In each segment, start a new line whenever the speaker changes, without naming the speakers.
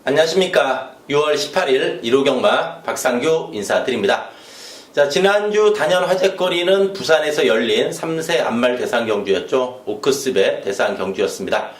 안녕하십니까. 6월 18일 1호 경마 박상규 인사드립니다. 자, 지난주 단연 화제거리는 부산에서 열린 3세 안말 대상 경주였죠. 오크스배 대상 경주였습니다.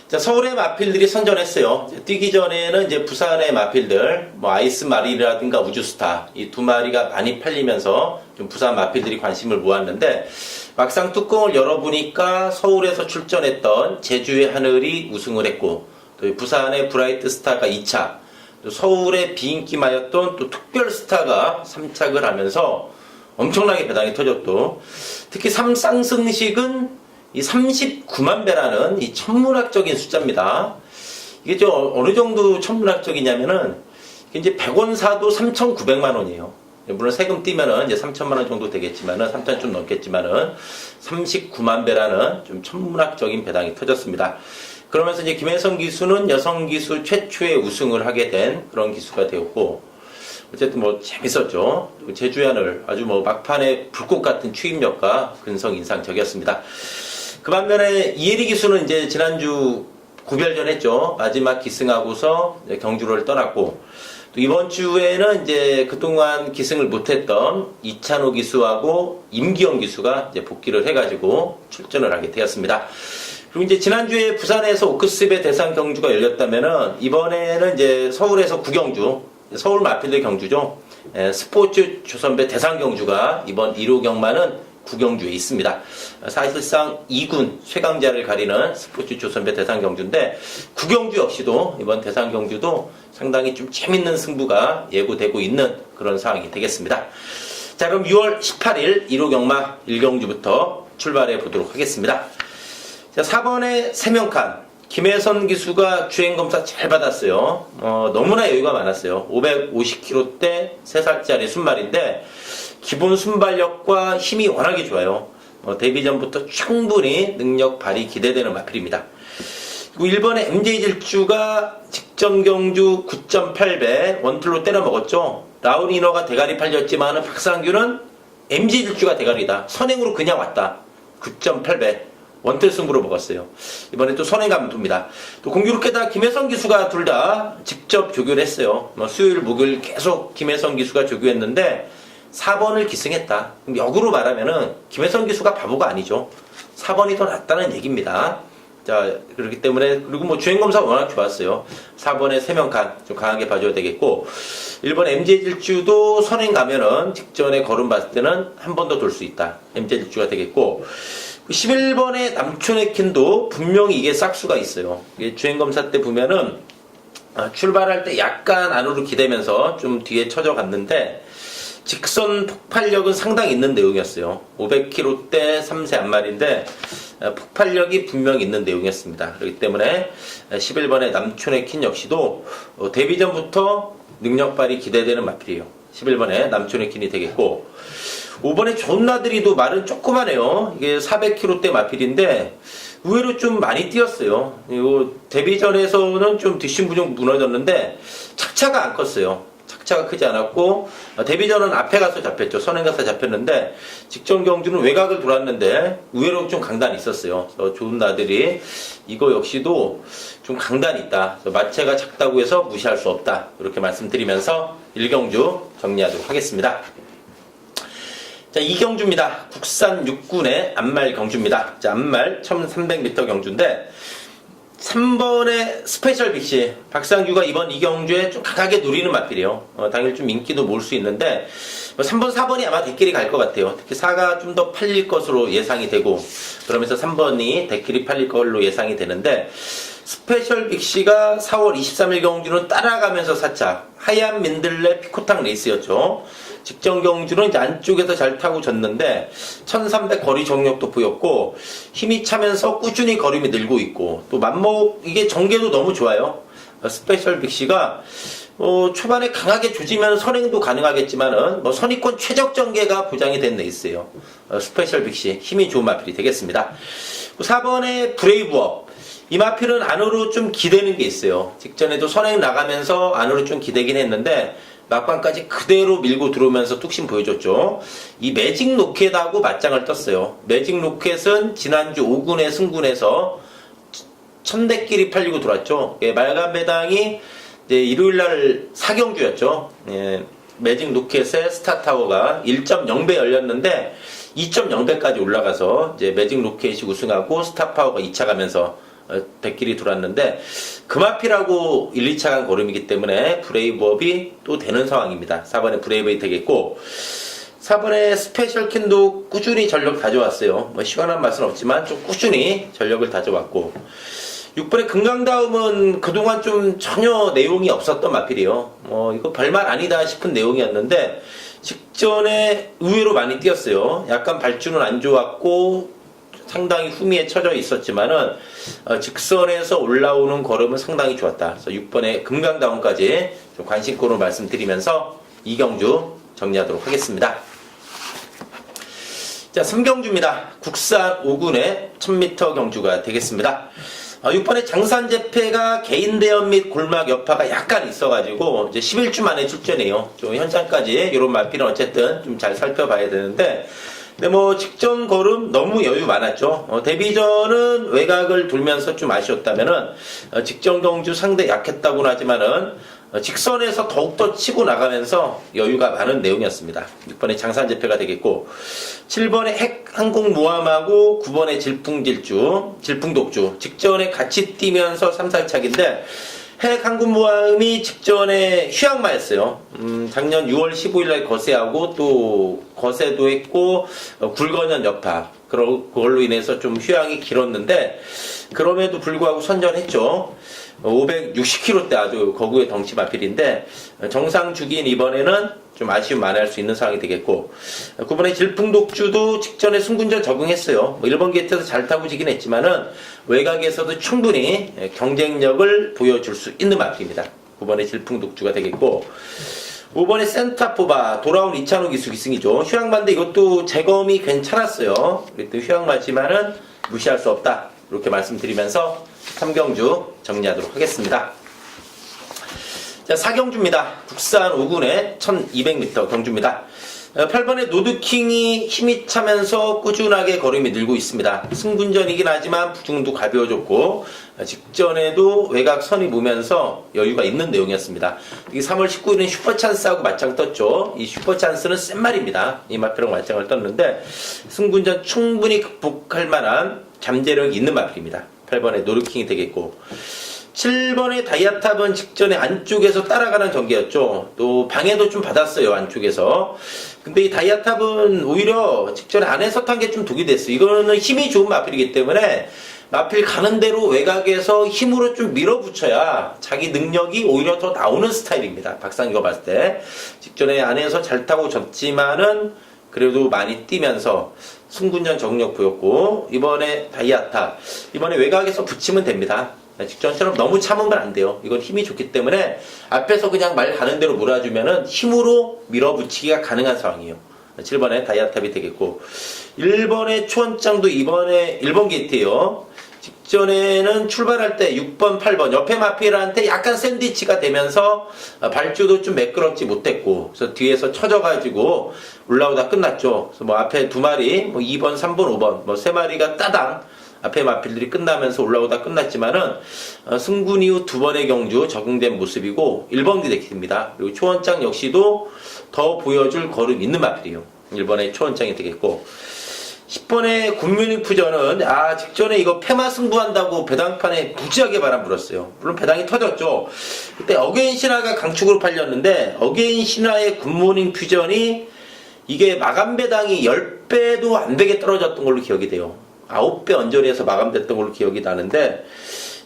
자, 서울의 마필들이 선전했어요. 뛰기 전에는 이제 부산의 마필들, 아이스 마리라든가 우주스타, 이 두 마리가 많이 팔리면서 좀 부산 마필들이 관심을 모았는데, 막상 뚜껑을 열어보니까 서울에서 출전했던 제주의 하늘이 우승을 했고, 또 부산의 브라이트 스타가 2차, 또 서울의 비인기마였던 또 특별 스타가 3착을 하면서 엄청나게 배당이 터졌고, 특히 3쌍승식은 이 39만 배라는 이 천문학적인 숫자입니다. 이게 좀 어느 정도 천문학적이냐면은 이제 100원 사도 3,900만 원이에요. 물론 세금 떼면은 이제 3천만 원 정도 되겠지만은 3천 좀 넘겠지만은 39만 배라는 좀 천문학적인 배당이 터졌습니다. 그러면서 이제 김혜성 기수는 여성 기수 최초의 우승을 하게 된 그런 기수가 되었고, 어쨌든 재밌었죠. 제주의 하늘 아주 막판에 불꽃 같은 추임력과 근성 인상적이었습니다. 그 반면에 이혜리 기수는 이제 지난주 구별전 했죠. 마지막 기승하고서 경주를 떠났고, 또 이번 주에는 이제 그동안 기승을 못했던 이찬호 기수하고 임기영 기수가 이제 복귀를 해가지고 출전을 하게 되었습니다. 그리고 이제 지난주에 부산에서 오크스배 대상 경주가 열렸다면은 이번에는 이제 서울에서 구경주, 서울 마필들 경주죠. 스포츠 조선배 대상 경주가 이번 1호 경마는 구경주에 있습니다. 사실상 2군 최강자를 가리는 스포츠 조선배 대상 경주인데, 구경주 역시도 이번 대상 경주도 상당히 좀 재밌는 승부가 예고되고 있는 그런 상황이 되겠습니다. 자, 그럼 6월 18일 1호 경마 1경주부터 출발해 보도록 하겠습니다. 자, 4번에 세명칸 김혜선 기수가 주행검사 잘 받았어요. 너무나 여유가 많았어요. 550kg대 3살짜리 순말인데 기본 순발력과 힘이 워낙에 좋아요. 데뷔 전부터 충분히 능력 발휘 기대되는 마필입니다. 그리고 1번에 MJ질주가 직전 경주 9.8배 원툴로 때려 먹었죠. 라운이너가 대가리 팔렸지만 박상규는 MJ질주가 대가리다. 선행으로 그냥 왔다. 9.8배. 원틀 승부로 먹었어요. 이번에 또 선행감 둡니다. 또 공교롭게다 김혜성 기수가 둘 다 직접 조교를 했어요. 수요일, 목요일 계속 김혜성 기수가 조교했는데 4번을 기승했다. 그럼 역으로 말하면은 김혜성 기수가 바보가 아니죠. 4번이 더 낫다는 얘기입니다. 자, 그렇기 때문에, 그리고 주행검사 워낙 좋았어요. 4번에 세명칸 좀 강하게 봐줘야 되겠고, 1번 MJ질주도 선행 가면은 직전에 걸음 봤을 때는 한 번 더 돌 수 있다. MJ질주가 되겠고, 11번의 남촌의 킨도 분명히 이게 싹수가 있어요. 주행검사 때 보면은 출발할 때 약간 안으로 기대면서 좀 뒤에 쳐져 갔는데 직선 폭발력은 상당히 있는 내용이었어요. 500kg대 3세 안말인데 폭발력이 분명히 있는 내용이었습니다. 그렇기 때문에 11번의 남촌의 킨 역시도 데뷔 전부터 능력 발휘 기대되는 마필이에요. 11번의 남촌의 킨이 되겠고, 5번에 존나들이도 말은 조그마해요. 이게 400kg대 마필인데 의외로 좀 많이 뛰었어요. 그리고 데뷔전에서는 좀 뒷심부정 무너졌는데 착차가 안 컸어요. 착차가 크지 않았고, 데뷔전은 앞에 가서 잡혔죠. 선행 가서 잡혔는데 직전 경주는 외곽을 돌았는데 의외로 좀 강단이 있었어요. 그래서 좋은 나들이 이거 역시도 좀 강단이 있다. 마체가 작다고 해서 무시할 수 없다. 이렇게 말씀드리면서 1경주 정리하도록 하겠습니다. 자, 2경주입니다. 국산 6군의 안말 경주입니다. 자, 안말 1300m 경주인데 3번의 스페셜 빅시 박상규가 이번 2경주에 좀 강하게 누리는 마필이에요. 당일 좀 인기도 모을 수 있는데 3번, 4번이 아마 대길이 갈 것 같아요. 특히 4가 좀 더 팔릴 것으로 예상이 되고, 그러면서 3번이 대길이 팔릴 걸로 예상이 되는데, 스페셜 빅시가 4월 23일 경주는 따라가면서 4차 하얀 민들레 피코탕 레이스였죠. 직전 경주는 이제 안쪽에서 잘 타고 졌는데 1300 거리 정력도 보였고 힘이 차면서 꾸준히 걸음이 늘고 있고, 또 이게 전개도 너무 좋아요. 스페셜 빅시가 초반에 강하게 조지면 선행도 가능하겠지만은 선의권 최적 전개가 보장이 된 레이스예요. 스페셜 빅시 힘이 좋은 마필이 되겠습니다. 4번의 브레이브업, 이 마필은 안으로 좀 기대는 게 있어요. 직전에도 선행 나가면서 안으로 좀 기대긴 했는데 막판까지 그대로 밀고 들어오면서 뚝심 보여줬죠. 이 매직 로켓하고 맞짱을 떴어요. 매직 로켓은 지난주 5군의 승군에서 천대끼리 팔리고 들어왔죠. 말간 배당이 이제 일요일날 4경주였죠. 예, 매직 로켓의 스타타워가 1.0배 열렸는데 2.0배까지 올라가서 이제 매직 로켓이 우승하고 스타파워가 2차 가면서 백길이 돌았는데 금화필하고 1, 2차 간 걸음이기 때문에 브레이브업이 또 되는 상황입니다. 4번에 브레이브업이 되겠고 4번에 스페셜킨도 꾸준히 전력 다져왔어요. 뭐 시원한 맛은 없지만 좀 꾸준히 전력을 다져왔고 6번에 금강다음은 그동안 좀 전혀 내용이 없었던 마필이에요. 이거 별말 아니다 싶은 내용이었는데 직전에 의외로 많이 뛰었어요. 약간 발주는 안 좋았고 상당히 후미에 처져 있었지만은 직선에서 올라오는 걸음은 상당히 좋았다. 그래서 6번에 금강다운까지 좀 관심권으로 말씀드리면서 이경주 정리하도록 하겠습니다. 자, 3경주입니다. 국산 5군의 1000m 경주가 되겠습니다. 6번에 장산재패가 개인 대연 및 골막 여파가 약간 있어가지고 이제 11주 만에 출전해요. 좀 현장까지 이런 마필은 어쨌든 좀 잘 살펴봐야 되는데, 근데 뭐 직전 걸음 너무 여유 많았죠. 데뷔전은 외곽을 돌면서 좀 아쉬웠다면은 직전 경주 상대 약했다고는 하지만은 직선에서 더욱더 치고 나가면서 여유가 많은 내용이었습니다. 6번에 장산재패가 되겠고 7번에 핵항공모함하고 9번에 질풍독주 직전에 같이 뛰면서 3, 4차기인데 핵항공모함이 직전에 휴양마였어요. 작년 6월 15일날 거세하고 또 거세도 했고 굴건현 여파 그걸로 인해서 좀 휴양이 길었는데 그럼에도 불구하고 선전했죠. 560kg대 아주 거구의 덩치 마필인데 정상 주기인 이번에는 좀 아쉬움 많이 할 수 있는 상황이 되겠고 9번에 질풍독주도 직전에 승군전 적응했어요. 1번 게이트에서 잘 타고 지긴 했지만은 외곽에서도 충분히 경쟁력을 보여줄 수 있는 마필입니다. 9번에 질풍독주가 되겠고 5번에 센타포바 돌아온 이찬호 기수 기승이죠. 휴양마인데 이것도 재검이 괜찮았어요. 그랬더니 휴양마지만은 무시할 수 없다. 이렇게 말씀드리면서 3경주 정리하도록 하겠습니다. 자, 4경주입니다. 국산 5군의 1200m 경주입니다. 8번의 노드킹이 힘이 차면서 꾸준하게 걸음이 늘고 있습니다. 승군전이긴 하지만 부중도 가벼워졌고 직전에도 외곽선이 보면서 여유가 있는 내용이었습니다. 이게 3월 19일은 슈퍼찬스하고 맞짱 떴죠. 이 슈퍼찬스는 센 말입니다. 이 마필하고 맞짱을 떴는데 승군전 충분히 극복할 만한 잠재력이 있는 마필입니다. 8번의 노드킹이 되겠고 7번의 다이아탑은 직전에 안쪽에서 따라가는 전개였죠. 또 방해도 좀 받았어요, 안쪽에서. 근데 이 다이아탑은 오히려 직전에 안에서 탄 게 좀 독이 됐어요. 이거는 힘이 좋은 마필이기 때문에 마필 가는 대로 외곽에서 힘으로 좀 밀어붙여야 자기 능력이 오히려 더 나오는 스타일입니다. 박상규가 봤을 때. 직전에 안에서 잘 타고 졌지만은 그래도 많이 뛰면서 승군전 적응력 보였고 이번에 다이아탑 이번에 외곽에서 붙이면 됩니다. 직전처럼 너무 참으면 안 돼요. 이건 힘이 좋기 때문에 앞에서 그냥 말 가는 대로 몰아주면은 힘으로 밀어붙이기가 가능한 상황이에요. 7번에 다이아탑이 되겠고 1번의 초원장도 이번에 1번 게이트예요. 직전에는 출발할 때 6번, 8번 옆에 마필한테 약간 샌드위치가 되면서 발주도 좀 매끄럽지 못했고 그래서 뒤에서 쳐져가지고 올라오다 끝났죠. 그래서 뭐 앞에 두 마리, 뭐 2번, 3번, 5번, 뭐 세 마리가 따당 앞에 마필들이 끝나면서 올라오다 끝났지만은 승군 이후 두 번의 경주 적응된 모습이고 1번 기대입니다. 그리고 초원장 역시도 더 보여줄 걸음 있는 마필이에요. 1번의 초원장이 되겠고 10번의 굿뮤닝 직전에 이거 폐마 승부한다고 배당판에 무지하게 바람 불었어요. 물론 배당이 터졌죠. 그때 어게인 신화가 강축으로 팔렸는데 어게인 신화의 굿모닝 퓨전이 이게 마감 배당이 10배도 안 되게 떨어졌던 걸로 기억이 돼요. 9배 언저리에서 마감됐던 걸로 기억이 나는데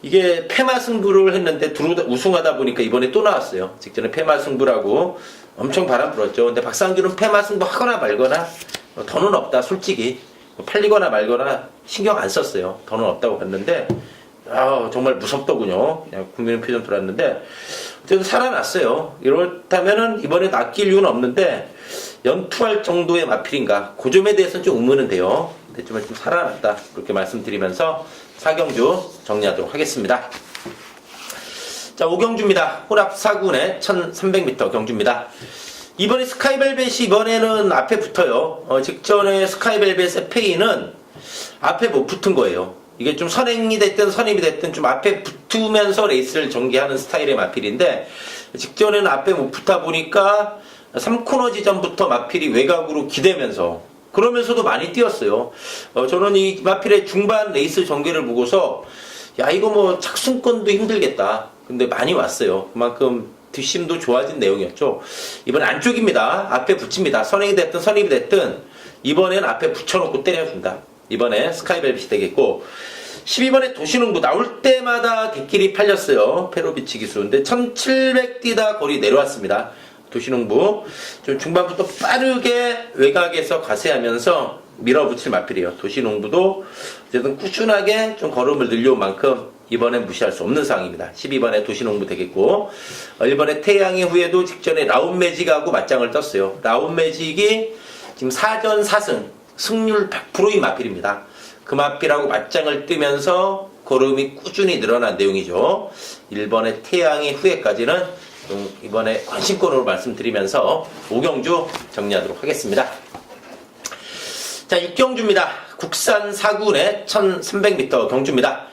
이게 폐마 승부를 했는데 우승하다 보니까 이번에 또 나왔어요. 직전에 폐마 승부라고 엄청 바람 불었죠. 근데 박상규는 폐마 승부 하거나 말거나 더는 없다 솔직히 팔리거나 말거나 신경 안 썼어요. 더는 없다고 봤는데 정말 무섭더군요. 그냥 국민의 표정 들었는데 어쨌든 살아났어요. 이렇다면은 이번에 낚일 이유는 없는데 연투할 정도의 마필인가 그 점에 대해서는 좀 의문은 돼요. 근데 좀 살아났다 그렇게 말씀드리면서 4경주 정리하도록 하겠습니다. 자, 5경주입니다. 혼합 4군의 1300m 경주입니다. 이번에 스카이벨벳이 이번에는 앞에 붙어요. 직전에 스카이벨벳의 페이는 앞에 못 붙은 거예요. 이게 좀 선행이 됐든 선임이 됐든 좀 앞에 붙으면서 레이스를 전개하는 스타일의 마필인데, 직전에는 앞에 못 붙다 보니까 3코너 지점부터 마필이 외곽으로 기대면서, 그러면서도 많이 뛰었어요. 저는 이 마필의 중반 레이스 전개를 보고서 야, 이거 뭐 착순권도 힘들겠다. 근데 많이 왔어요. 그만큼 뒷심도 좋아진 내용이었죠. 이번엔 안쪽입니다. 앞에 붙입니다. 선행이 됐든 선임이 됐든 이번엔 앞에 붙여놓고 때려준다. 이번에 스카이벨빗이 되겠고, 12번에 도시농부 나올 때마다 객길이 팔렸어요. 페로비치 기수. 근데 1700 뛰다 거리 내려왔습니다. 도시농부 좀 중반부터 빠르게 외곽에서 과세하면서 밀어붙일 마필이에요. 도시농부도 어쨌든 꾸준하게 좀 걸음을 늘려온 만큼 이번엔 무시할 수 없는 상황입니다. 12번에 도시농부 되겠고, 1번에 태양의 후에도 직전에 라운매직하고 맞짱을 떴어요. 라운매직이 지금 4전 4승 승률 100%인 마필입니다. 그 마필하고 맞짱을 뜨면서 걸음이 꾸준히 늘어난 내용이죠. 1번의 태양의 후에까지는 이번에 관심권으로 말씀드리면서 5경주 정리하도록 하겠습니다. 자, 6경주입니다. 국산 4군의 1300m 경주입니다.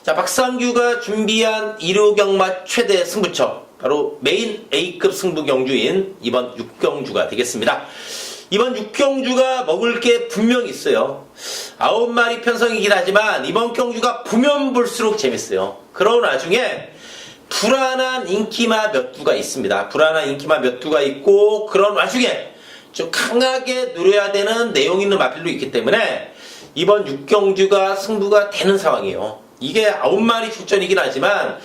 자, 박상규가 준비한 1호 경마 최대 승부처, 바로 메인 A급 승부 경주인 이번 6경주가 되겠습니다. 이번 6경주가 먹을 게 분명히 있어요. 9마리 편성이긴 하지만 이번 경주가 보면 볼수록 재밌어요. 그런 와중에 불안한 인기마 몇 두가 있습니다. 불안한 인기마 몇 두가 있고, 그런 와중에 좀 강하게 노려야 되는 내용 있는 마필도 있기 때문에 이번 6경주가 승부가 되는 상황이에요. 이게 9마리 출전이긴 하지만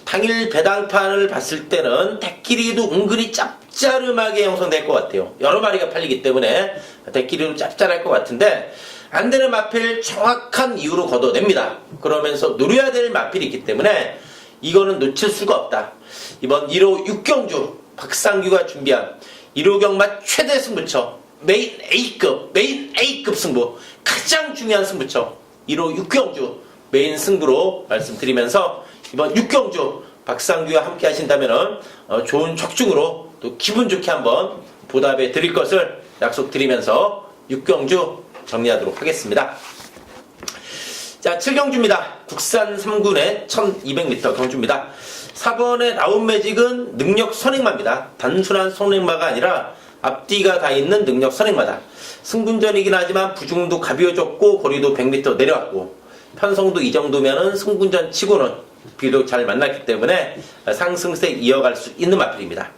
당일 배당판을 봤을 때는 대끼리도 은근히 짭짤음하게 형성될 것 같아요. 여러 마리가 팔리기 때문에 대끼리도 짭짤할 것 같은데, 안 되는 마필 정확한 이유로 걷어냅니다. 그러면서 노려야 될 마필이 있기 때문에 이거는 놓칠 수가 없다. 이번 1호 6경주 박상규가 준비한 1호 경마 최대 승부처, 메인 A급 승부, 가장 중요한 승부처 1호 6경주 메인 승부로 말씀드리면서, 이번 6경주 박상규와 함께 하신다면 좋은 촉중으로 또 기분 좋게 한번 보답해 드릴 것을 약속드리면서 6경주 정리하도록 하겠습니다. 자, 7경주입니다. 국산 3군의 1200m 경주입니다. 4번의 라운매직은 능력 선행마입니다. 단순한 선행마가 아니라 앞뒤가 다 있는 능력 선행마다. 승군전이긴 하지만 부중도 가벼워졌고 거리도 100m 내려왔고, 편성도 이 정도면은 승군전 치고는 비도 잘 만났기 때문에 상승세 이어갈 수 있는 마필입니다.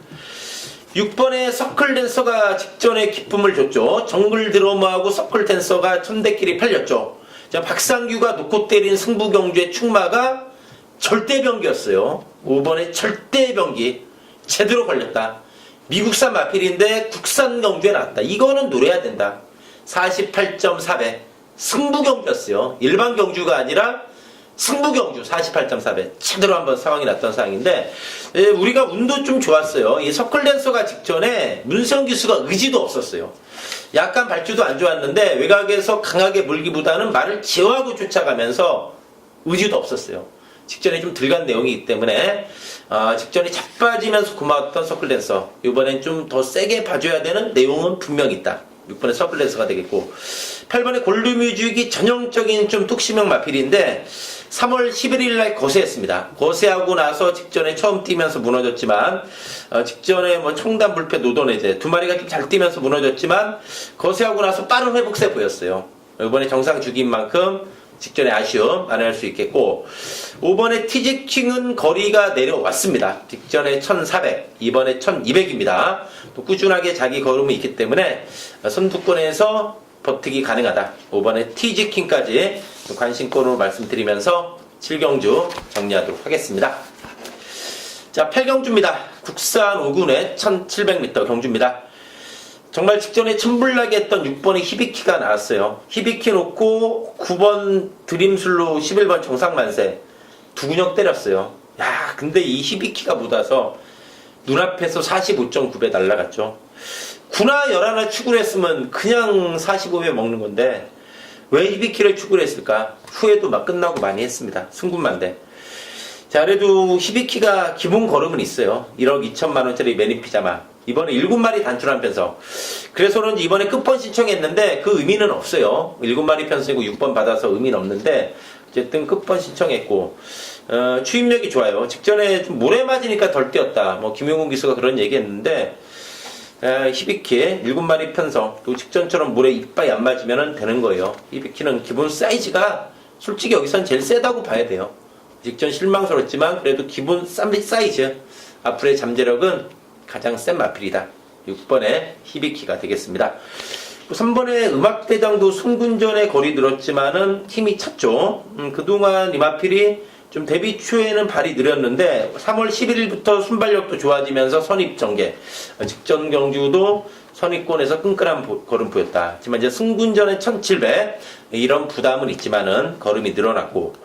6번의 서클댄서가 직전에 기쁨을 줬죠. 정글 드러머하고 서클댄서가 천대끼리 팔렸죠. 자, 박상규가 놓고 때린 승부경주의 축마가 절대병기였어요. 5번의 절대병기 제대로 걸렸다. 미국산 마필인데 국산 경주에 나왔다. 이거는 노려야 된다. 48.4배 승부경주였어요. 일반 경주가 아니라 승부경주 48.4배 제대로 한번 상황이 났던 상황인데, 우리가 운도 좀 좋았어요. 이 서클댄서가 직전에 문세영 기수가 의지도 없었어요. 약간 발주도 안 좋았는데 외곽에서 강하게 물기보다는 말을 제어하고 쫓아가면서 의지도 없었어요. 직전에 좀 들간 내용이기 때문에 직전에 자빠지면서 고마웠던 서클댄서, 이번엔 좀 더 세게 봐줘야 되는 내용은 분명히 있다. 6번의 서클댄서가 되겠고, 8번의 골드뮤직이 전형적인 좀 뚝심형 마필인데 3월 11일 날 거세했습니다. 거세하고 나서 직전에 처음 뛰면서 무너졌지만, 직전에 뭐 청담 불패 노던해제 두 마리가 좀 잘 뛰면서 무너졌지만 거세하고 나서 빠른 회복세 보였어요. 이번에 정상 주기인 만큼 직전에 아쉬움 만회할 수 있겠고, 5번의 티지킹은 거리가 내려왔습니다. 직전에 1400, 이번에 1200입니다. 또 꾸준하게 자기 걸음이 있기 때문에 선두권에서 버티기 가능하다. 5번의 티지킹까지 관심권으로 말씀드리면서 7경주 정리하도록 하겠습니다. 자, 8경주입니다. 국산 5군의 1700m 경주입니다. 정말 직전에 천불나게 했던 6번의 히비키가 나왔어요. 히비키 놓고 9번 드림슬로 11번 정상만세 두 근역 때렸어요. 야, 근데 이 히비키가 묻어서 눈앞에서 45.9배 날라갔죠. 9나 11나 추구를 했으면 그냥 45배 먹는 건데 왜 히비키를 추구를 했을까? 후에도 막 끝나고 많이 했습니다. 승군만대. 자, 그래도 히비키가 기본 걸음은 있어요. 1억 2천만 원짜리 매니피자마. 이번에 7마리 단출한 편성. 그래서 그런지 이번에 끝번 신청했는데 그 의미는 없어요. 7마리 편성이고 6번 받아서 의미는 없는데 어쨌든 끝번 신청했고, 추임력이 좋아요. 직전에 좀 모래 맞으니까 덜 뛰었다. 뭐, 김용훈 기수가 그런 얘기 했는데, 히비키 7마리 편성, 또 직전처럼 모래 이빨이 안 맞으면 되는 거예요. 히비키는 기본 사이즈가 솔직히 여기선 제일 세다고 봐야 돼요. 직전 실망스럽지만 그래도 기본 사이즈, 앞으로의 잠재력은 가장 센 마필이다. 6번의 히비키가 되겠습니다. 3번의 음악대장도 승군전에 거리 늘었지만은 힘이 찼죠. 그동안 이 마필이 좀 데뷔 초에는 발이 느렸는데 3월 11일부터 순발력도 좋아지면서 선입 전개, 직전 경주도 선입권에서 끈끈한 걸음 보였다. 하지만 이제 승군전에 1700 이런 부담은 있지만은 걸음이 늘어났고,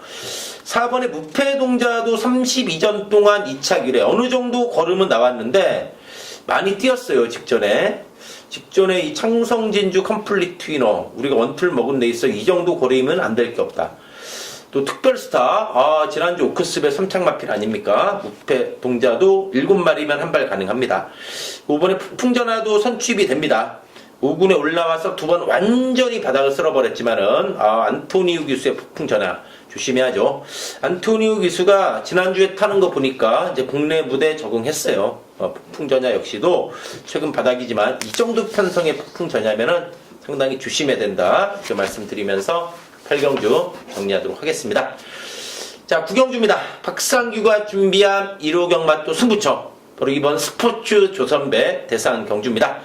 4번의 무패동자도 32전 동안 2차 기례 어느 정도 걸음은 나왔는데 많이 뛰었어요. 직전에 이 창성진주 컴플리트 위너, 우리가 원툴 먹은 데 있어 이 정도 걸음이면 안 될 게 없다. 또 특별스타, 지난주 오크스베 3착 마필 아닙니까? 무패 동자도 7마리면 한 발 가능합니다. 5번에 폭풍전화도 선취입이 됩니다. 5군에 올라와서 2번 완전히 바닥을 쓸어버렸지만은, 안토니우 기수의 폭풍전화 조심해야죠. 안토니우 기수가 지난주에 타는 거 보니까 이제 국내 무대에 적응했어요. 폭풍전야 역시도 최근 바닥이지만 이 정도 편성의 폭풍전야면은 상당히 조심해야 된다. 이렇게 말씀드리면서 8경주 정리하도록 하겠습니다. 자, 9경주입니다. 박상규가 준비한 1호 경마또 승부처. 바로 이번 스포츠 조선배 대상 경주입니다.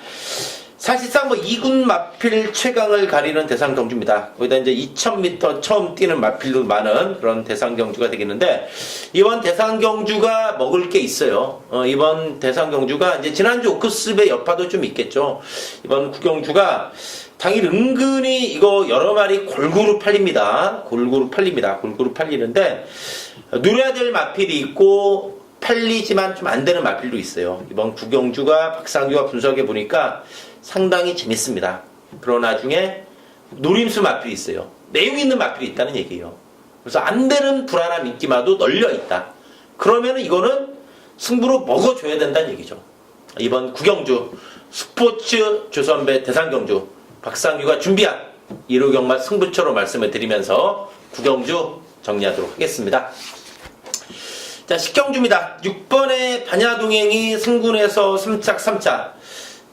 사실상 뭐 2군 마필 최강을 가리는 대상 경주입니다. 거기다 이제 2000m 처음 뛰는 마필도 많은 그런 대상 경주가 되겠는데, 이번 대상 경주가 먹을 게 있어요. 이번 대상 경주가 이제 지난주 오크스배 여파도 좀 있겠죠. 이번 9경주가 당일 은근히 이거 여러 마리 골고루 팔립니다. 골고루 팔리는데, 누려야 될 마필이 있고 팔리지만 좀 안 되는 마필도 있어요. 이번 9경주가 박상규가 분석해 보니까 상당히 재밌습니다. 그러나 중에 노림수 마필이 있어요. 내용 있는 마필이 있다는 얘기예요. 그래서 안 되는 불안한 인기마도 널려 있다. 그러면 이거는 승부로 먹어줘야 된다는 얘기죠. 이번 9경주 스포츠 조선배 대상경주 박상규가 준비한 1호 경마 승부처로 말씀을 드리면서 9경주 정리하도록 하겠습니다. 자, 10경주입니다. 6번의 반야동행이 승군에서 3착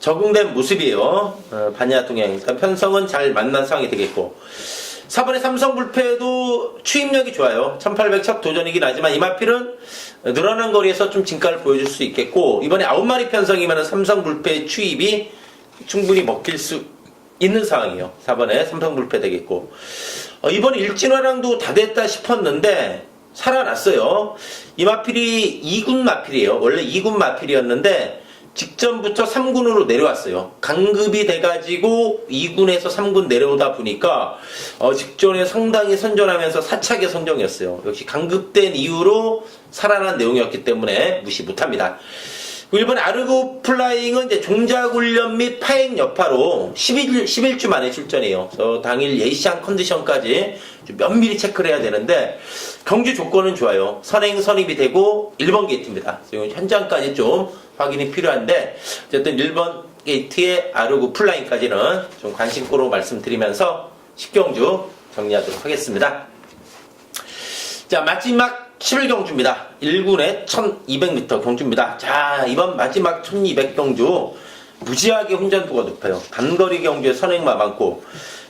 적응된 모습이에요. 반야동행. 일단 편성은 잘 만난 상황이 되겠고, 4번의 삼성불패도 추임력이 좋아요. 1800 첫 도전이긴 하지만 이 마필은 늘어난 거리에서 좀 진가를 보여줄 수 있겠고, 이번에 9마리 편성이면 삼성불패의 추입이 충분히 먹힐 수 있는 상황이에요. 4번에 삼성불패 되겠고, 이번에 일진화랑도 다 됐다 싶었는데 살아났어요. 이 마필이 2군 마필이에요. 원래 2군 마필이었는데 직전부터 3군으로 내려왔어요. 강급이 돼가지고 2군에서 3군 내려오다 보니까 직전에 상당히 선전하면서 사착의 성적이었어요. 역시 강급된 이후로 살아난 내용이었기 때문에 무시 못합니다. 이번에 아르고 플라잉은 이제 종자훈련 및 파행 여파로 11주 만에 출전해요. 그래서 당일 예시한 컨디션까지 좀 면밀히 체크를 해야 되는데, 경주 조건은 좋아요. 선행 선입이 되고 1번 게이트입니다. 현장까지 좀 확인이 필요한데, 어쨌든 1번 게이트의 아르고 플라잉까지는 좀 관심고로 말씀드리면서 10경주 정리하도록 하겠습니다. 자, 마지막 11경주입니다. 1군의 1200m 경주입니다. 자, 이번 마지막 1200경주 무지하게 혼전도가 높아요. 단거리 경주에 선행마 많고,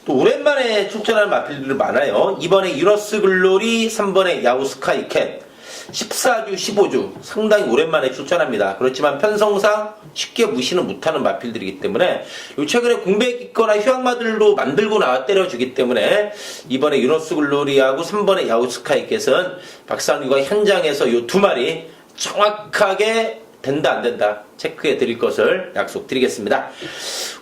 또 오랜만에 출전할 마필들이 많아요. 이번에 유러스 글로리, 3번에 야후 스카이캣, 14주, 15주 상당히 오랜만에 출전합니다. 그렇지만 편성상 쉽게 무시는 못하는 마필들이기 때문에 최근에 공백 있거나 휴양마들도 만들고 나와 때려주기 때문에 이번에 유러스 글로리하고 3번에 야후 스카이캣은 박상규가 현장에서 이 두 마리 정확하게 된다 안 된다 체크해 드릴 것을 약속드리겠습니다.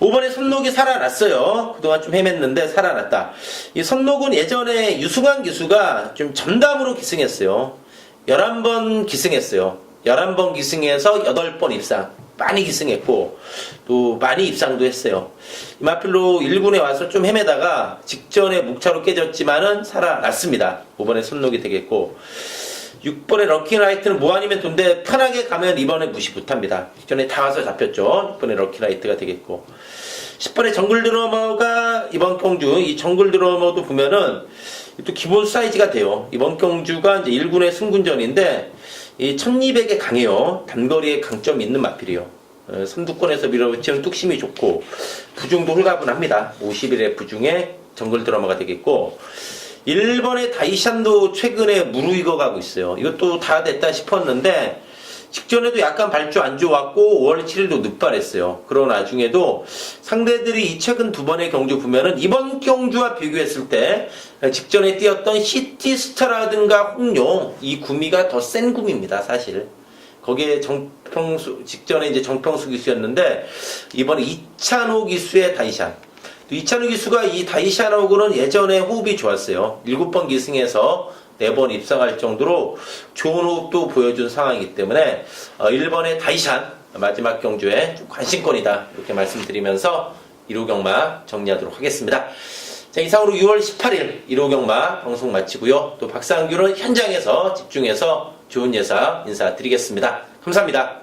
5번에 선록이 살아났어요. 그동안 좀 헤맸는데 살아났다. 이 선록은 예전에 유승환 기수가 좀 전담으로 기승했어요. 11번 기승했어요. 11번 기승해서 8번 입상. 많이 기승했고 또 많이 입상도 했어요. 이 마필로 1군에 와서 좀 헤매다가 직전에 목차로 깨졌지만은 살아났습니다. 5번에 선록이 되겠고, 6번에 럭키라이트는 뭐 아니면 돈데 편하게 가면 이번에 무시 못합니다. 직전에 다 와서 잡혔죠. 6번에 럭키라이트가 되겠고, 10번에 정글 드러머가 이번 경주 이 정글 드러머도 보면은 또 기본 사이즈가 돼요. 이번 경주가 이제 1군의 승군전인데 이 1200에 강해요. 단거리에 강점이 있는 마필이요. 선두권에서 밀어붙이는 뚝심이 좋고 부중도 홀가분합니다. 51의 부중에 정글 드라마가 되겠고 1번의 다이샨도 최근에 무르익어가고 있어요. 이것도 다 됐다 싶었는데 직전에도 약간 발주 안 좋았고 5월 7일도 늑발했어요. 그런 와중에도 상대들이 이 최근 두 번의 경주 보면은 이번 경주와 비교했을 때 직전에 뛰었던 시티스타라든가 홍룡 이 구미가 더 센 구미입니다. 사실 거기에 정평수 직전에 이제 정평수 기수였는데 이번에 이찬호 기수의 다이샨. 이찬호 기수가 이 다이샨하고는 예전에 호흡이 좋았어요. 7번 기승해서 4번 입상할 정도로 좋은 호흡도 보여준 상황이기 때문에 1번의 다이샨 마지막 경주에 관심권이다 이렇게 말씀드리면서 1호 경마 정리하도록 하겠습니다. 자, 이상으로 6월 18일 1호 경마 방송 마치고요. 또 박상규는 현장에서 집중해서 좋은 예상 인사드리겠습니다. 감사합니다.